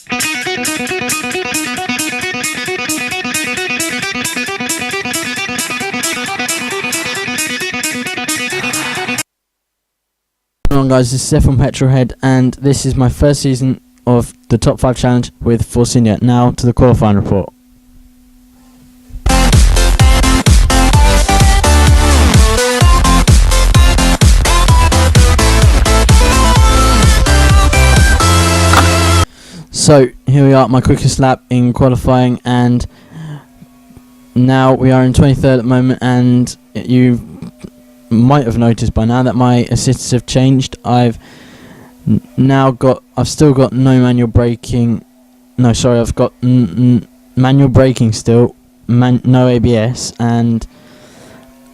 Hello guys, this is Seth from Petrolhead, and this is my first season of the Top 5 Challenge with Force India. Now to the qualifying report. So here we are at my quickest lap in qualifying, and now we are in 23rd at the moment, and you might have noticed by now that my assists have changed. I've still got no manual braking. No, sorry, I've got manual braking still, no ABS, and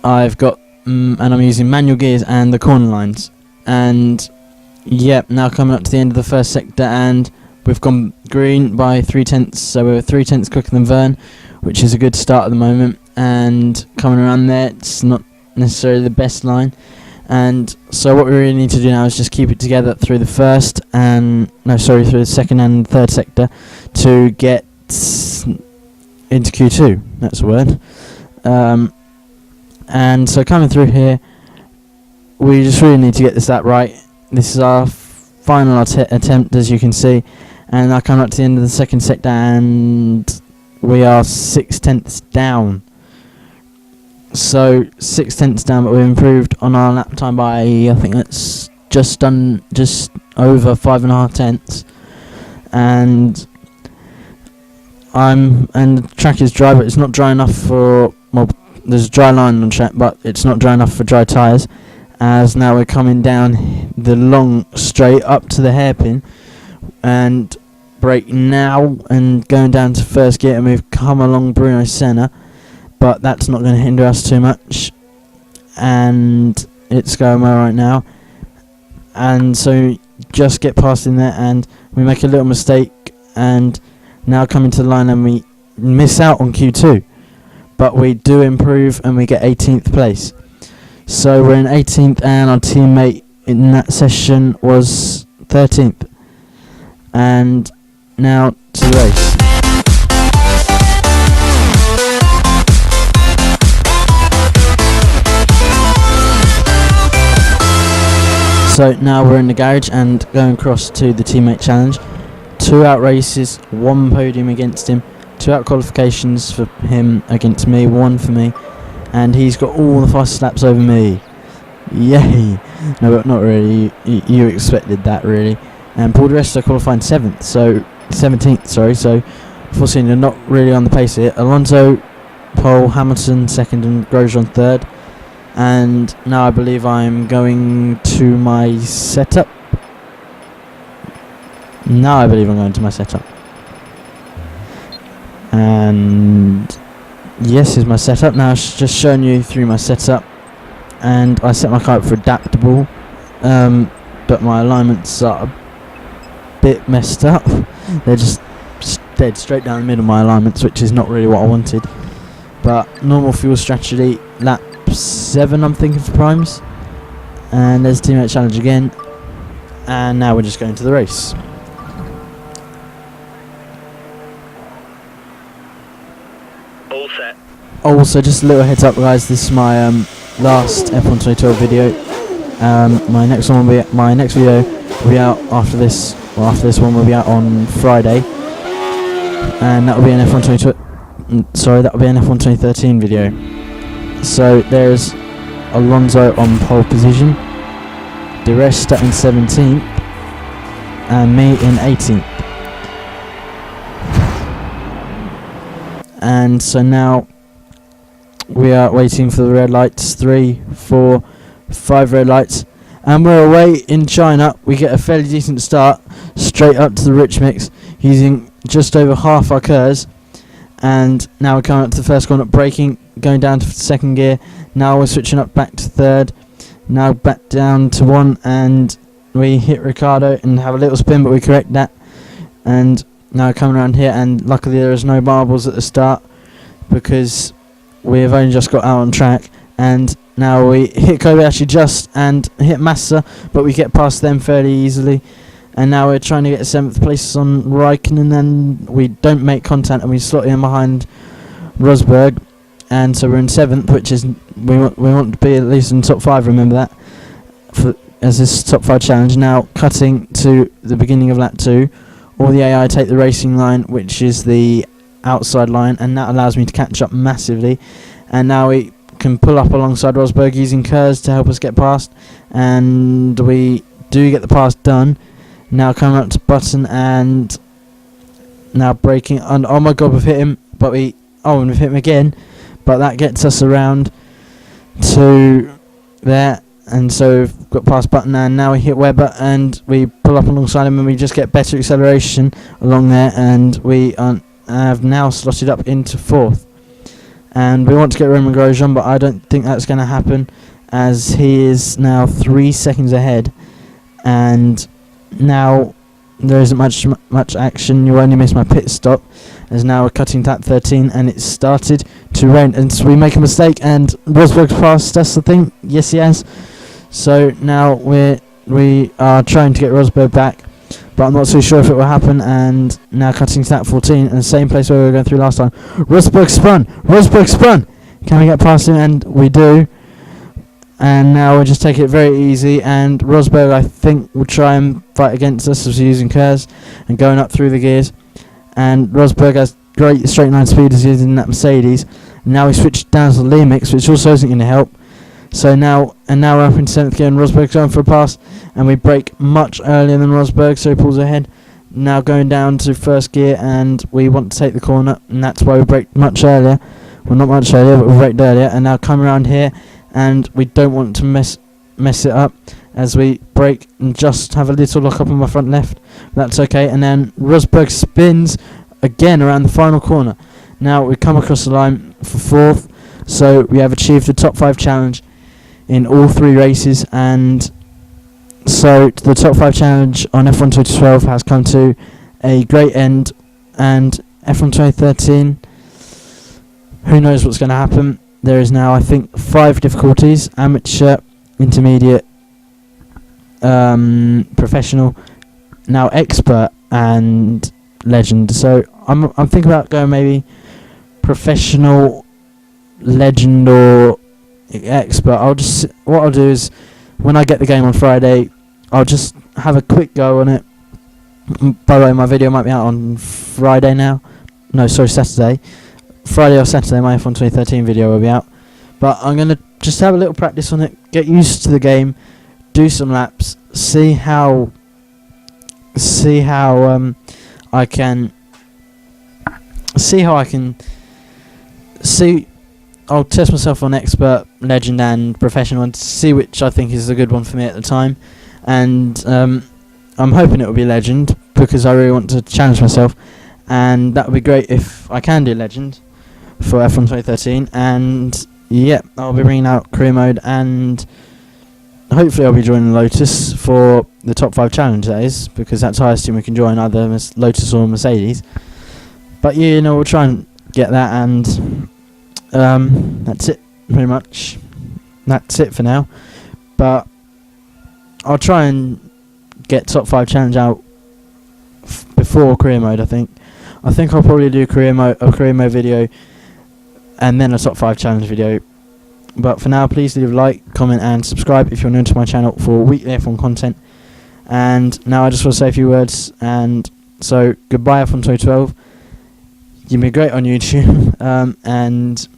I've got and I'm using manual gears and the corner lines. And yep, now coming up to the end of the first sector, and we've gone green by 0.3, so we're 0.3 quicker than Vern, which is a good start at the moment. And coming around there, it's not necessarily the best line, and so what we really need to do now is just keep it together through the through the second and third sector to get into Q2. That's a word. And so coming through here, we just really need to get this lap right. This is our final attempt, as you can see, and I come up to the end of the second sector, and we are 0.6 down. So 0.6 down, but we've improved on our lap time by, I think that's just over 5.5 tenths. And the track is dry, but it's not dry enough for, well, there's a dry line on track, but it's not dry enough for dry tyres. As now we're coming down the long straight up to the hairpin, and brake now and going down to first gear, and we've come along Bruno Senna. But that's not going to hinder us too much, and it's going well right now. And so just get past in there, and we make a little mistake, and now coming to the line, and we miss out on Q2, but we do improve and we get 18th place. So we're in 18th, and our teammate in that session was 13th. And now to the race. So now we're in the garage and going across to the teammate challenge. 2 out races, 1 podium against him, 2 out qualifications for him against me, 1 for me, and he's got all the fastest laps over me. Yay! No, but not really. You expected that, really. And Paul di Resta qualifying 17th. So Force India not really on the pace here. Alonso, pole, Hamilton second, and Grosjean third. And now I believe I'm going to my setup. And yes, is my setup. Now it's just showing you through my setup. And I set my car up for adaptable. But my alignments are a bit messed up. They're just dead straight down the middle of my alignments, which is not really what I wanted. But normal fuel strategy, lap 7 I'm thinking for primes, and there's teammate challenge again, and now we're just going to the race. All set. Also, just a little heads up, guys, this is my last F1 2012 video. My next video will be out after this. Well, after this one will be out on Friday, and that will be an F1 2013 video. So there's Alonso on pole position, di Resta in 17th, and me in 18th. And so now we are waiting for the red lights, 3, 4, 5 red lights, and we're away in China. We get a fairly decent start, straight up to the rich mix, using just over half our curves. And now we're coming up to the first corner, braking, going down to second gear. Now we're switching up back to third. Now back down to 1, and we hit Ricardo and have a little spin, but we correct that. And now coming around here, and luckily there is no marbles at the start because we have only just got out on track. And now we hit Kobayashi just and hit Massa, but we get past them fairly easily. And now we're trying to get 7th place on Raikkonen, and we don't make contact, and we slot in behind Rosberg, and so we're in 7th, which is we want to be at least in top 5. Remember that as this top 5 challenge. Now cutting to the beginning of lap 2, all the AI take the racing line, which is the outside line, and that allows me to catch up massively. And now we can pull up alongside Rosberg using Kurz to help us get past, and we do get the pass done. Now coming up to Button, and now braking, and oh my god, we've hit him, but and we've hit him again, but that gets us around to there, and so we've got past Button, and now we hit Webber, and we pull up alongside him, and we just get better acceleration along there, and we have now slotted up into 4th. And we want to get Romain Grosjean, but I don't think that's going to happen, as he is now 3 seconds ahead, and now there isn't much action. You only miss my pit stop, as now we're cutting tap 13, and it's started to rain, and so we make a mistake, and Rosberg's passed us, I think. Yes, he has. So now we are trying to get Rosberg back, but I'm not so sure if it will happen. And now cutting tap 14, in the same place where we were going through last time. Rosberg spun. Can we get past him? And we do. And now we'll just take it very easy, and Rosberg, I think, will try and fight against us as we're using Kurz and going up through the gears. And Rosberg has great straight line speed as he's in that Mercedes. And now we switched down to the Lemix, which also isn't going to help. So now we're up in 7th gear, and Rosberg's going for a pass, and we brake much earlier than Rosberg, so he pulls ahead. Now going down to 1st gear, and we want to take the corner, and that's why we braked much earlier. Well, not much earlier, but we braked earlier. And now come around here, and we don't want to mess it up, as we brake and just have a little lock up on my front left. That's okay. And then Rosberg spins again around the final corner. Now we come across the line for 4th, so we have achieved the top 5 challenge in all 3 races, and so the top 5 challenge on F1 2012 has come to a great end. And F1 2013, who knows what's going to happen. There is now, I think, 5 difficulties: amateur, intermediate, professional, now expert, and legend. So I'm thinking about going maybe professional, legend, or expert. What I'll do is, when I get the game on Friday, I'll just have a quick go on it. By the way, my video might be out on Friday now. No, sorry, Saturday. Friday or Saturday, my F1 2013 video will be out. But I'm going to just have a little practice on it, get used to the game, do some laps, see how I can I'll test myself on expert, legend, and professional, and see which I think is a good one for me at the time. And I'm hoping it will be legend, because I really want to challenge myself, and that would be great if I can do legend for F1 2013. And yeah, I'll be bringing out career mode, and hopefully I'll be joining Lotus for the top 5 challenge, that is, because that's the highest team we can join, either Lotus or Mercedes. But yeah, we'll try and get that, and that's it, pretty much. That's it for now. But I'll try and get top 5 challenge out before career mode. I think I'll probably do a career mode video, and then a top 5 challenge video. But for now, please leave a like, comment, and subscribe if you're new to my channel for weekly F1 content. And now I just want to say a few words, and so goodbye F1 2012. You've been great on YouTube, and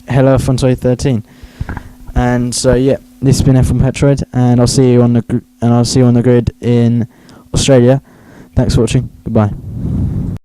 hello F1 2013. And so yeah, this has been F1 Petroid, and I'll see you on the grid in Australia. Thanks for watching. Goodbye.